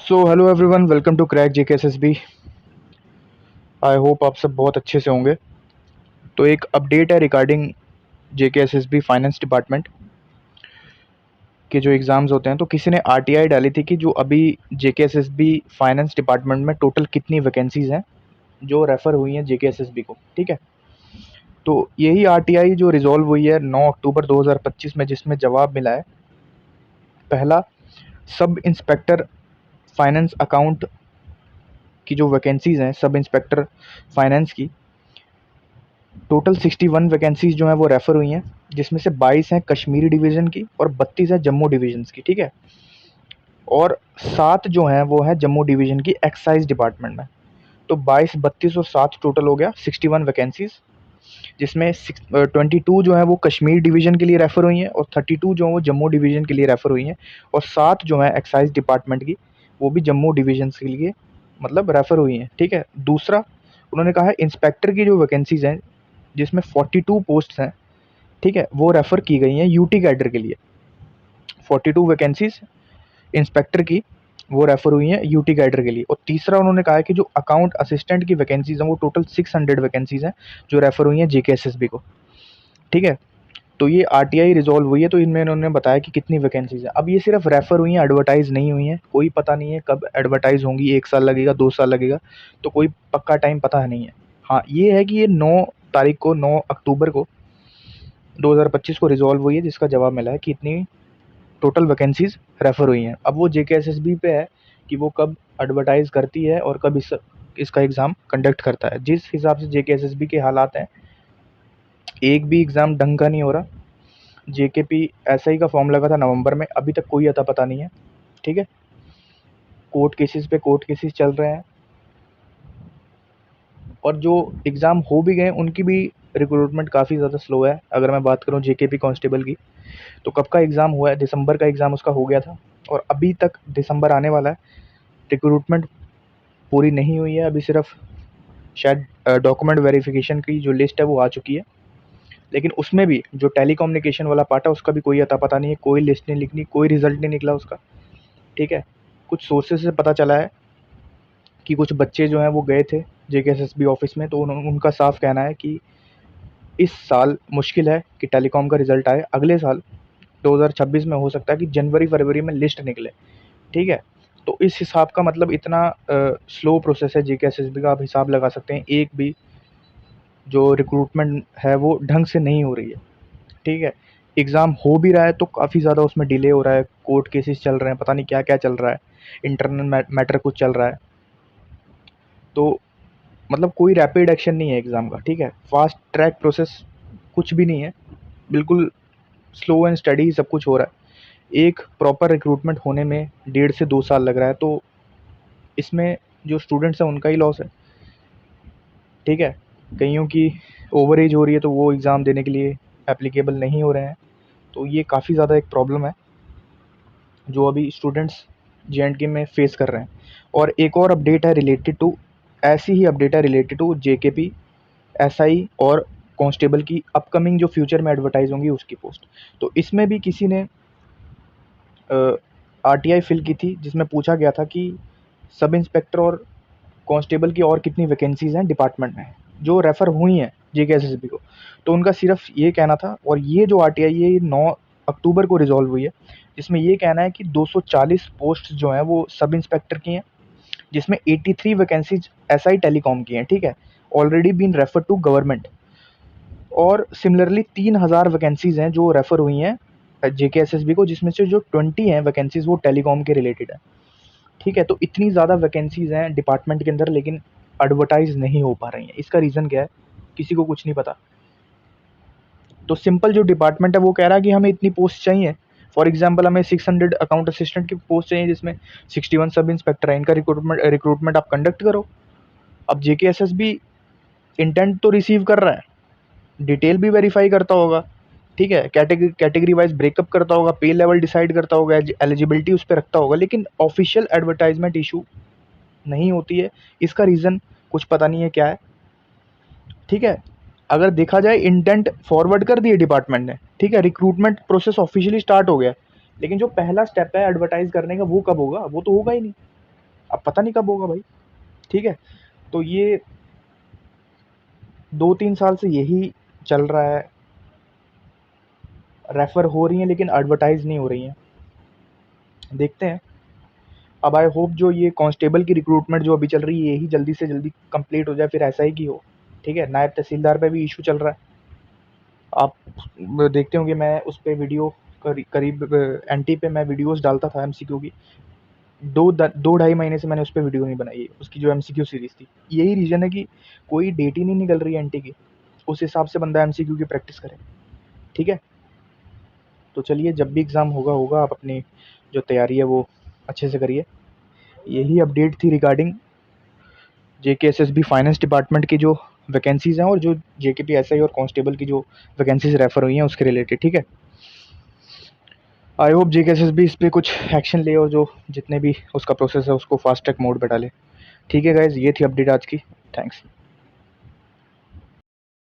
So hello everyone, welcome to crack JKSSB. I hope आप सब बहुत अच्छे से होंगे। तो एक अपडेट है रिगार्डिंग जेकेएसएसबी फाइनेंस डिपार्टमेंट के जो एग्ज़ाम्स होते हैं। तो किसी ने आरटीआई डाली थी कि जो अभी जेकेएसएसबी फाइनेंस डिपार्टमेंट में टोटल कितनी वैकेंसीज़ हैं जो रेफ़र हुई हैं जेकेएसएसबी को। ठीक है, तो यही आरटीआई जो रिजॉल्व हुई है 9 अक्टूबर 2025 में, जिसमें जवाब मिला है। पहला, सब इंस्पेक्टर फाइनेंस अकाउंट की जो वैकेंसीज़ हैं सब इंस्पेक्टर फाइनेंस की, टोटल 61 वैकेंसीज जो हैं वो रेफ़र हुई हैं, जिसमें से 22 हैं कश्मीरी डिवीज़न की और 32 हैं जम्मू डिवीज़न्स की। ठीक है, और 7 जो हैं वो हैं जम्मू डिवीज़न की एक्साइज़ डिपार्टमेंट में। तो 22, 32 और 7 टोटल हो गया 61 वैकेंसीज़, जिसमें 22 जो हैं वो कश्मीर डिवीज़न के लिए रेफ़र हुई हैं और 32 जो हैं वो जम्मू डिवीज़न के लिए रेफ़र हुई हैं, और 7 जो हैं एक्साइज़ डिपार्टमेंट की, वो भी जम्मू डिवीज़न्स के लिए मतलब रेफ़र हुई हैं। ठीक है, दूसरा उन्होंने कहा है इंस्पेक्टर की जो वैकेंसीज़ हैं, जिसमें 42 पोस्ट्स हैं, ठीक है, वो रेफ़र की गई हैं यूटी कैडर के लिए। 42 वैकेंसीज़ इंस्पेक्टर की वो रेफ़र हुई हैं यूटी कैडर के लिए। और तीसरा उन्होंने कहा है कि जो अकाउंट असिस्टेंट की वैकेंसीज़ हैं वो टोटल 600 वैकेंसीज़ हैं जो रेफ़र हुई हैं जेकेएसएसबी को। ठीक है, तो ये आरटीआई रिज़ॉल्व हुई है, तो इनमें इन्होंने बताया कि कितनी वैकेंसीज़ हैं। अब ये सिर्फ रेफ़र हुई हैं, एडवर्टाइज़ नहीं हुई हैं। कोई पता नहीं है कब एडवर्टाइज़ होंगी, 1 साल लगेगा, 2 साल लगेगा, तो कोई पक्का टाइम पता नहीं है। हाँ, ये है कि ये 9 तारीख को, 9 अक्टूबर को 2025 को रिज़ॉल्व हुई है, जिसका जवाब मिला है कि इतनी टोटल वैकेंसीज़ रेफ़र हुई हैं। अब वो जेकेएसएसबी पे है कि वो कब एडवर्टाइज़ करती है और कब इसका एग्ज़ाम कंडक्ट करता है। जिस हिसाब से जेकेएसएसबी के हालात हैं, एक भी एग्ज़ाम ढंग का नहीं हो रहा। जेकेपी एसआई का फॉर्म लगा था नवंबर में, अभी तक कोई अता पता नहीं है। ठीक है, कोर्ट केसेस पे कोर्ट केसेस चल रहे हैं, और जो एग्ज़ाम हो भी गए उनकी भी रिक्रूटमेंट काफ़ी ज़्यादा स्लो है। अगर मैं बात करूँ जेकेपी कांस्टेबल की, तो कब का एग्ज़ाम हुआ है, दिसंबर का एग्ज़ाम उसका हो गया था, और अभी तक दिसंबर आने वाला है, रिक्रूटमेंट पूरी नहीं हुई है। अभी सिर्फ शायद डॉक्यूमेंट वेरिफिकेशन की जो लिस्ट है वो आ चुकी है, लेकिन उसमें भी जो टेलीकम्युनिकेशन वाला पार्ट है उसका भी कोई अता पता नहीं है, कोई लिस्ट नहीं निकली, कोई रिजल्ट नहीं निकला उसका। ठीक है, कुछ सोर्सेज से पता चला है कि कुछ बच्चे जो हैं वो गए थे जेकेएसएसबी ऑफिस में, तो उनका साफ कहना है कि इस साल मुश्किल है कि टेलीकॉम का रिजल्ट आए। अगले साल 2026 में हो सकता है कि जनवरी फरवरी में लिस्ट निकले। ठीक है, तो इस हिसाब का मतलब इतना स्लो प्रोसेस है जेकेएसएसबी का, आप हिसाब लगा सकते हैं। एक भी जो रिक्रूटमेंट है वो ढंग से नहीं हो रही है। ठीक है, एग्ज़ाम हो भी रहा है तो काफ़ी ज़्यादा उसमें डिले हो रहा है, कोर्ट केसेस चल रहे हैं, पता नहीं क्या क्या चल रहा है, इंटरनल मैटर कुछ चल रहा है। तो मतलब कोई रैपिड एक्शन नहीं है एग्ज़ाम का। ठीक है, फास्ट ट्रैक प्रोसेस कुछ भी नहीं है, बिल्कुल स्लो एंड स्टडी सब कुछ हो रहा है। एक प्रॉपर रिक्रूटमेंट होने में 1.5 से 2 साल लग रहा है, तो इसमें जो स्टूडेंट्स हैं उनका ही लॉस है। ठीक है, कईयों की ओवर एज हो रही है तो वो एग्ज़ाम देने के लिए एप्लीकेबल नहीं हो रहे हैं, तो ये काफ़ी ज़्यादा एक प्रॉब्लम है जो अभी स्टूडेंट्स जेएंडके में फेस कर रहे हैं। और एक और अपडेट है रिलेटेड टू, ऐसी ही अपडेट है रिलेटेड टू जेकेपी एसआई और कांस्टेबल की अपकमिंग जो फ्यूचर में एडवर्टाइज होंगी उसकी पोस्ट। तो इसमें भी किसी ने आरटीआई फिल की थी, जिसमें पूछा गया था कि सब इंस्पेक्टर और कांस्टेबल की और कितनी वैकेंसीज हैं डिपार्टमेंट में जो रेफ़र हुई हैं जेकेएसएसबी को। तो उनका सिर्फ ये कहना था, और ये जो आरटीआई है ये 9 अक्टूबर को रिजॉल्व हुई है, जिसमें ये कहना है कि 240 पोस्ट जो हैं वो सब इंस्पेक्टर की हैं, जिसमें 83 वैकेंसीज एसआई टेलीकॉम की हैं। ठीक है, already been refer to government. और सिमिलरली 3000 वैकेंसीज हैं जो रेफ़र हुई हैं जेकेएसएसबी को, जिसमें से जो 20 हैं वैकेंसीज वो टेलीकॉम के रिलेटेड है। ठीक है, तो इतनी ज़्यादा वैकेंसीज हैं डिपार्टमेंट के अंदर, लेकिन एडवर्टाइज नहीं हो पा रही हैं। इसका रीज़न क्या है, किसी को कुछ नहीं पता। तो सिंपल जो डिपार्टमेंट है वो कह रहा है कि हमें इतनी पोस्ट चाहिए। फॉर एग्जांपल हमें 600 अकाउंट असिस्टेंट की पोस्ट चाहिए, जिसमें 61 सब इंस्पेक्टर है, इनका रिक्रूटमेंट आप कंडक्ट करो। अब जेकेएसएसबी इंटेंट तो रिसीव कर रहा है, डिटेल भी वेरीफाई करता होगा। ठीक है, कैटेगरी वाइज ब्रेकअप करता होगा, पे लेवल डिसाइड करता होगा, एलिजिबिलिटी उस पर रखता होगा, लेकिन ऑफिशियल एडवर्टाइजमेंट इशू नहीं होती है। इसका रीज़न कुछ पता नहीं है क्या है। ठीक है, अगर देखा जाए इंटेंट फॉरवर्ड कर दिए डिपार्टमेंट ने। ठीक है, रिक्रूटमेंट प्रोसेस ऑफिशियली स्टार्ट हो गया, लेकिन जो पहला स्टेप है एडवर्टाइज करने का वो कब होगा, वो तो होगा ही नहीं। अब पता नहीं कब होगा भाई, ठीक है। तो ये 2-3 साल से यही चल रहा है, रेफ़र हो रही हैं लेकिन एडवर्टाइज़ नहीं हो रही हैं। देखते हैं। अब आई होप जो ये कांस्टेबल की रिक्रूटमेंट जो अभी चल रही है, यही जल्दी से जल्दी कंप्लीट हो जाए, फिर एसआई की हो, ठीक है। नायब तहसीलदार पे भी इशू चल रहा है। आप देखते होंगे मैं उस पे वीडियो करीब एनटी पे मैं वीडियोज़ डालता था एमसीक्यू की। 2 ढाई महीने से मैंने उस पे वीडियो नहीं बनाई है, उसकी जो एमसीक्यू सीरीज़ थी। यही रीज़न है कि कोई डेट ही नहीं निकल रही है एनटी की, उस हिसाब से बंदा एमसीक्यू की प्रैक्टिस करे, ठीक है। तो चलिए, जब भी एग्ज़ाम होगा होगा, आप अपनी जो तैयारी है वो अच्छे से करिए। यही अपडेट थी रिगार्डिंग जेकेएसएसबी फाइनेंस डिपार्टमेंट की जो वैकेंसीज़ हैं और जो जेकेपी एसआई और कांस्टेबल की जो वैकेंसीज़ रेफ़र हुई हैं उसके रिलेटेड, ठीक है। आई होप जेकेएसएसबी इस पे कुछ एक्शन ले और जो जितने भी उसका प्रोसेस है उसको फास्ट ट्रैक मोड पे डाले। ठीक है गाइज़, ये थी अपडेट आज की। थैंक्स।